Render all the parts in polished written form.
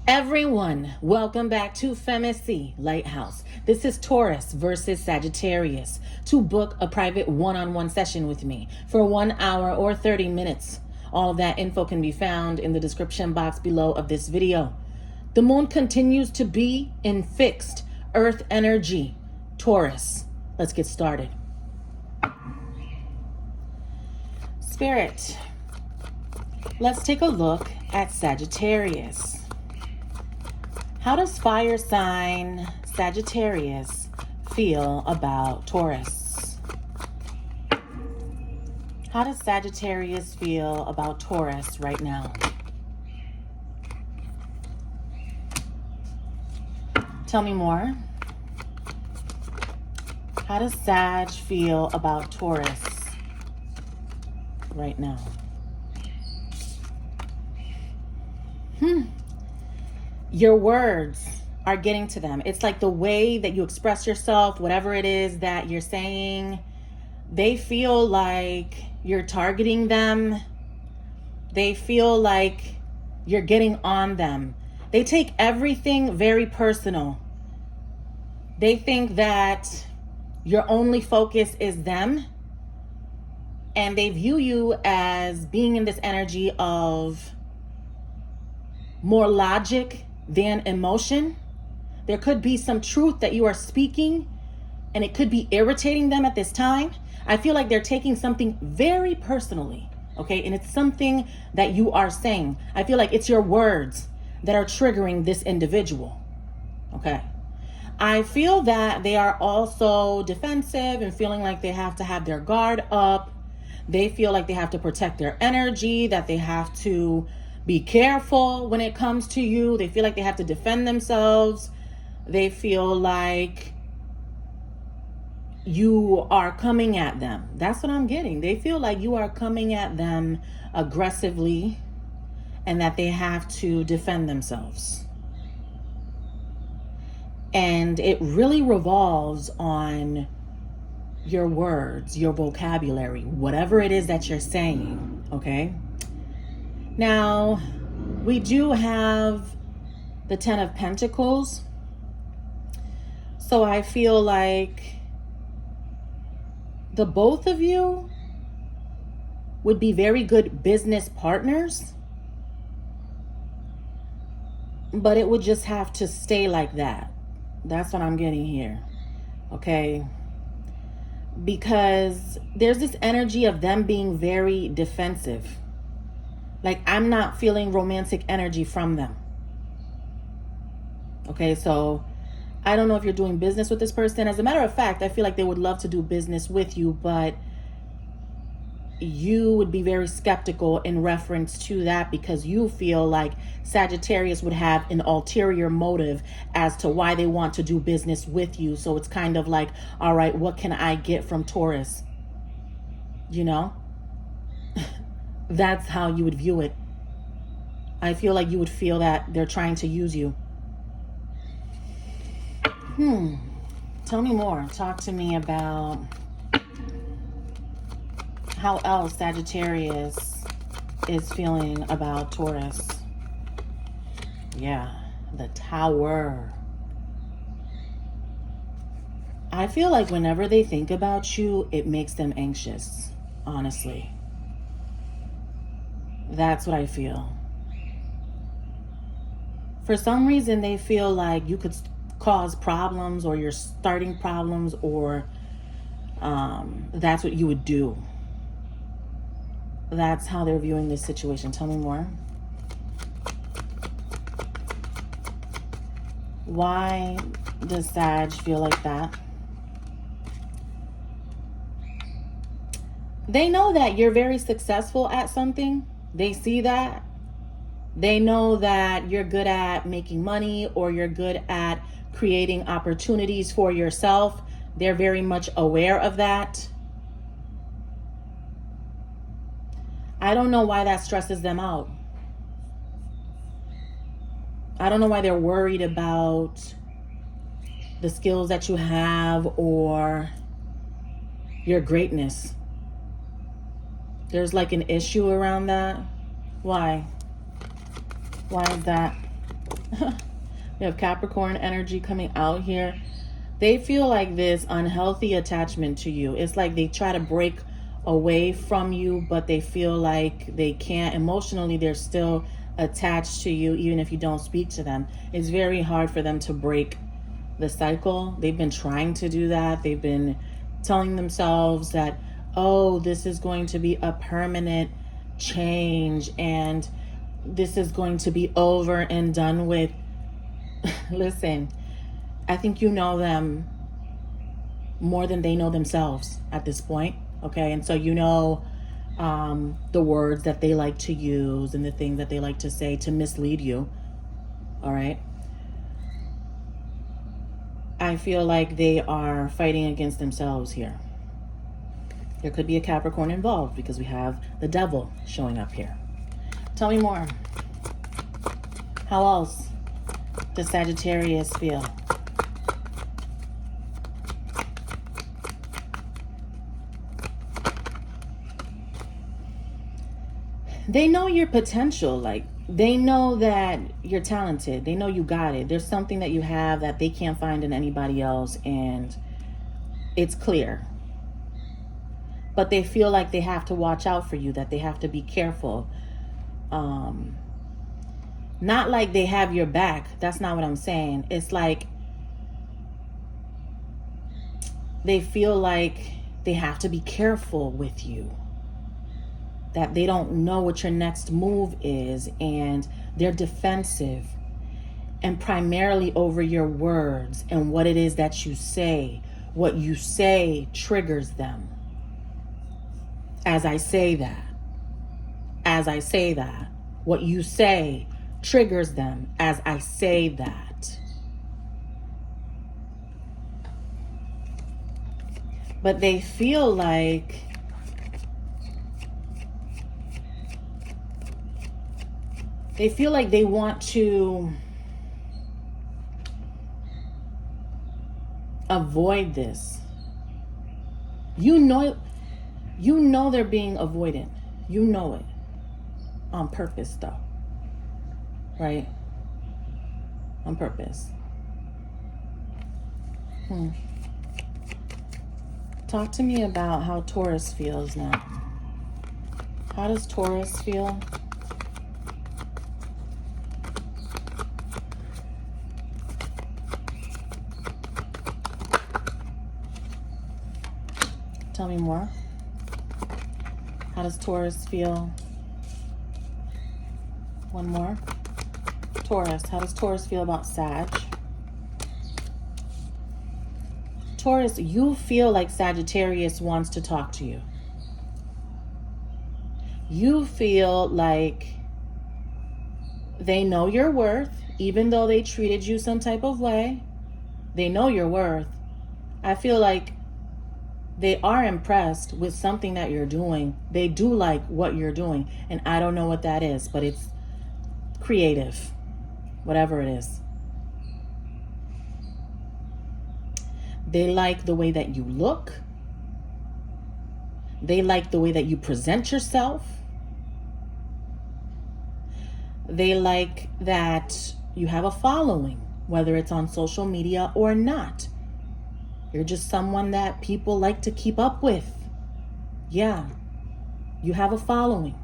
Everyone, welcome back to FEMACY'S LightHouse. This is Taurus versus Sagittarius. To book a private one-on-one session with me for 1 hour or 30 minutes. All of that info can be found in the description box below of this video. The moon continues to be in fixed earth energy. Taurus, let's get started. Spirit, let's take a look at Sagittarius. How does fire sign Sagittarius feel about Taurus? How does Sagittarius feel about Taurus right now? Tell me more. How does Sag feel about Taurus right now? Your words are getting to them. It's like the way that you express yourself, whatever it is that you're saying, they feel like you're targeting them. They feel like you're getting on them. They take everything very personal. They think that your only focus is them. And they view you as being in this energy of more logic than emotion. There could be some truth that you are speaking and it could be irritating them at this time. I feel like they're taking something very personally, okay? And it's something that you are saying. I feel like it's your words that are triggering this individual, okay? I feel that they are also defensive and feeling like they have to have their guard up. They feel like they have to protect their energy, that they have to be careful when it comes to you. They feel like they have to defend themselves. They feel like you are coming at them. That's what I'm getting. They feel like you are coming at them aggressively and that they have to defend themselves. And it really revolves on your words, your vocabulary, whatever it is that you're saying, okay? Now, we do have the 10 of Pentacles. So I feel like the both of you would be very good business partners, but it would just have to stay like that. That's what I'm getting here, okay? Because there's this energy of them being very defensive. Like, I'm not feeling romantic energy from them. Okay, so I don't know if you're doing business with this person. As a matter of fact, I feel like they would love to do business with you, but you would be very skeptical in reference to that because you feel like Sagittarius would have an ulterior motive as to why they want to do business with you. So it's kind of like, all right, what can I get from Taurus? You know? That's how you would view it. I feel like you would feel that they're trying to use you. Tell me more. Talk to me about how else Sagittarius is feeling about Taurus. Yeah, the Tower. I feel like whenever they think about you, it makes them anxious, honestly. That's what I feel. For some reason, they feel like you could cause problems or you're starting problems or that's what you would do. That's how they're viewing this situation. Tell me more. Why does Sag feel like that? They know that you're very successful at something. They see that. They know that you're good at making money or you're good at creating opportunities for yourself. They're very much aware of that. I don't know why that stresses them out. I don't know why they're worried about the skills that you have or your greatness. There's like an issue around that. Why? Why is that? We have Capricorn energy coming out here. They feel like this unhealthy attachment to you. It's like they try to break away from you, but they feel like they can't. Emotionally, they're still attached to you, even if you don't speak to them. It's very hard for them to break the cycle. They've been trying to do that. They've been telling themselves that, oh, this is going to be a permanent change and this is going to be over and done with. Listen, I think you know them more than they know themselves at this point, okay? And so you know the words that they like to use and the things that they like to say to mislead you, all right? I feel like they are fighting against themselves here. There could be a Capricorn involved because we have the devil showing up here. Tell me more. How else does Sagittarius feel? They know your potential. Like, they know that you're talented. They know you got it. There's something that you have that they can't find in anybody else, and it's clear. But they feel like they have to watch out for you, that they have to be careful. Not like they have your back. That's not what I'm saying. It's like they feel like they have to be careful with you, that they don't know what your next move is, and they're defensive, and primarily over your words and what it is that you say. What you say triggers them. As I say that, what you say triggers them as I say that. But they feel like they want to avoid this. You know they're being avoidant. You know it. On purpose, though. Right? On purpose. Talk to me about how Taurus feels now. How does Taurus feel? Tell me more. How does Taurus feel? One more. Taurus. How does Taurus feel about Sag? Taurus, you feel like Sagittarius wants to talk to you. You feel like they know your worth, even though they treated you some type of way. They know your worth. I feel like they are impressed with something that you're doing. They do like what you're doing. And I don't know what that is, but it's creative, whatever it is. They like the way that you look. They like the way that you present yourself. They like that you have a following, whether it's on social media or not. You're just someone that people like to keep up with. Yeah, you have a following.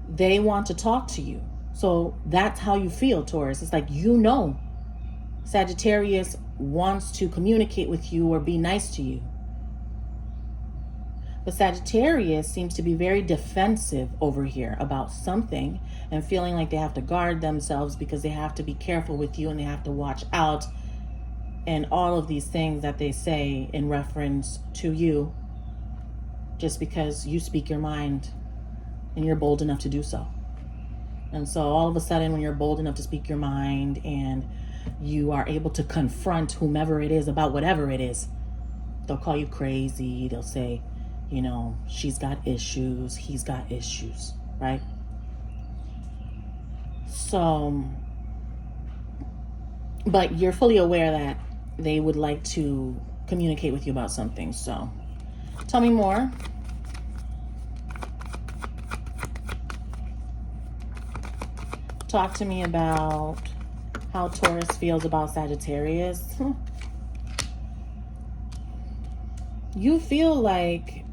They want to talk to you. So that's how you feel, Taurus. It's like, you know, Sagittarius wants to communicate with you or be nice to you. But Sagittarius seems to be very defensive over here about something and feeling like they have to guard themselves because they have to be careful with you and they have to watch out and all of these things that they say in reference to you just because you speak your mind and you're bold enough to do so. And so all of a sudden, when you're bold enough to speak your mind and you are able to confront whomever it is about whatever it is, they'll call you crazy. They'll say, you know, she's got issues, he's got issues, right? So, but you're fully aware that they would like to communicate with you about something. So tell me more. Talk to me about how Taurus feels about Sagittarius. You feel like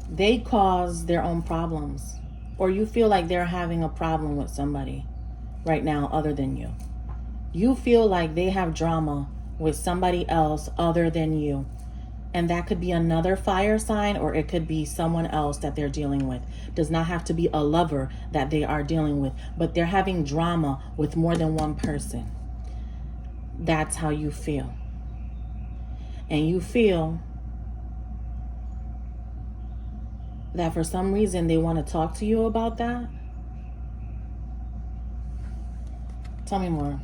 they cause their own problems, or you feel like they're having a problem with somebody right now other than you. You feel like they have drama with somebody else other than you. And that could be another fire sign, or it could be someone else that they're dealing with. Does not have to be a lover that they are dealing with, but they're having drama with more than one person. That's how you feel. And you feel that for some reason they want to talk to you about that. Tell me more.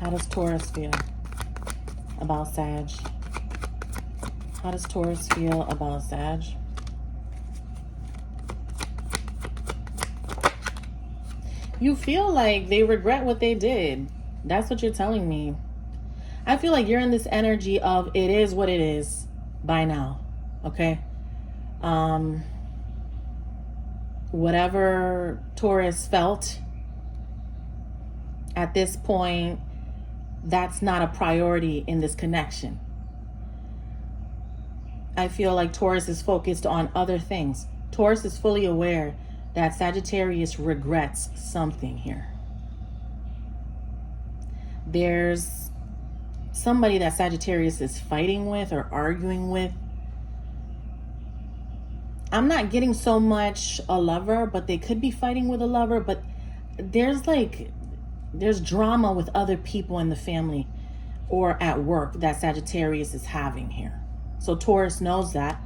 How does Taurus feel about Sag? How does Taurus feel about Sag? You feel like they regret what they did. That's what you're telling me. I feel like you're in this energy of it is what it is by now. Okay? Whatever Taurus felt at this point, that's not a priority in this connection. I feel like Taurus is focused on other things. Taurus is fully aware that Sagittarius regrets something here. There's somebody that Sagittarius is fighting with or arguing with. I'm not getting so much a lover, but they could be fighting with a lover, but there's drama with other people in the family or at work that Sagittarius is having here. So Taurus knows that.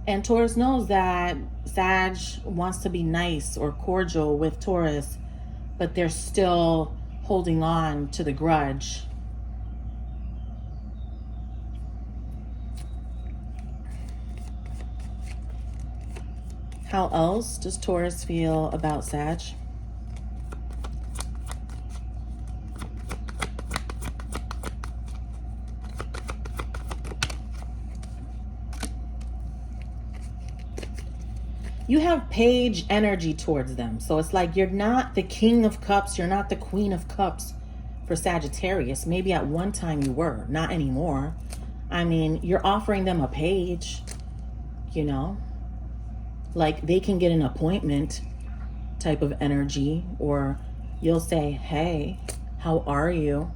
And Taurus knows that Sag wants to be nice or cordial with Taurus, but they're still holding on to the grudge. How else does Taurus feel about Sag? You have page energy towards them. So it's like you're not the King of Cups. You're not the Queen of Cups for Sagittarius. Maybe at one time you were. Not anymore. I mean, you're offering them a page, you know. Like they can get an appointment type of energy. Or you'll say, hey, how are you?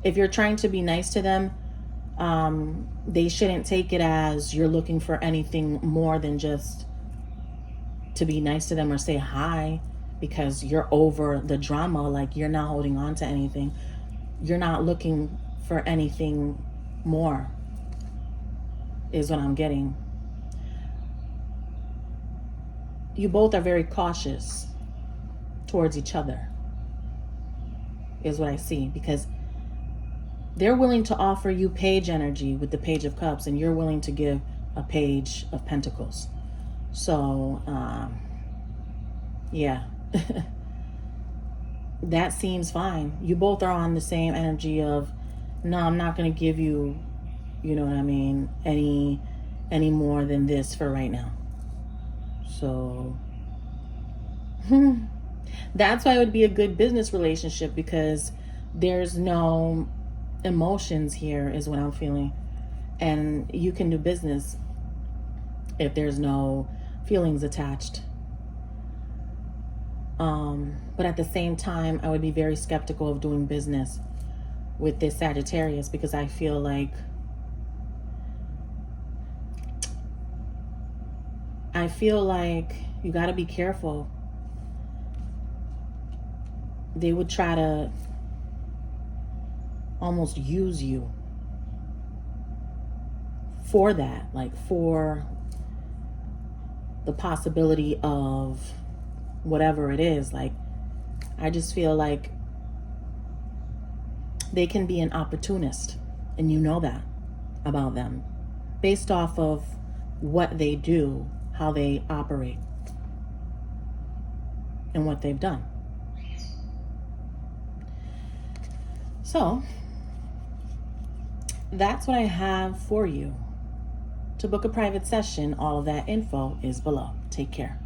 If you're trying to be nice to them, they shouldn't take it as you're looking for anything more than just to be nice to them or say hi, because you're over the drama. Like you're not holding on to anything. You're not looking for anything more, is what I'm getting. You both are very cautious towards each other, is what I see, because they're willing to offer you page energy with the Page of Cups, and you're willing to give a Page of Pentacles. So, yeah, that seems fine. You both are on the same energy of, no, I'm not going to give you, you know what I mean, any more than this for right now. So, that's why it would be a good business relationship, because there's no emotions here, is what I'm feeling. And you can do business if there's no feelings attached. But at the same time, I would be very skeptical of doing business with this Sagittarius, because I feel like you got to be careful. They would try to almost use you for that, like for the possibility of whatever it is. Like, I just feel like they can be an opportunist, and you know that about them, based off of what they do, how they operate, and what they've done. So that's what I have for you. To book a private session, all of that info is below. Take care.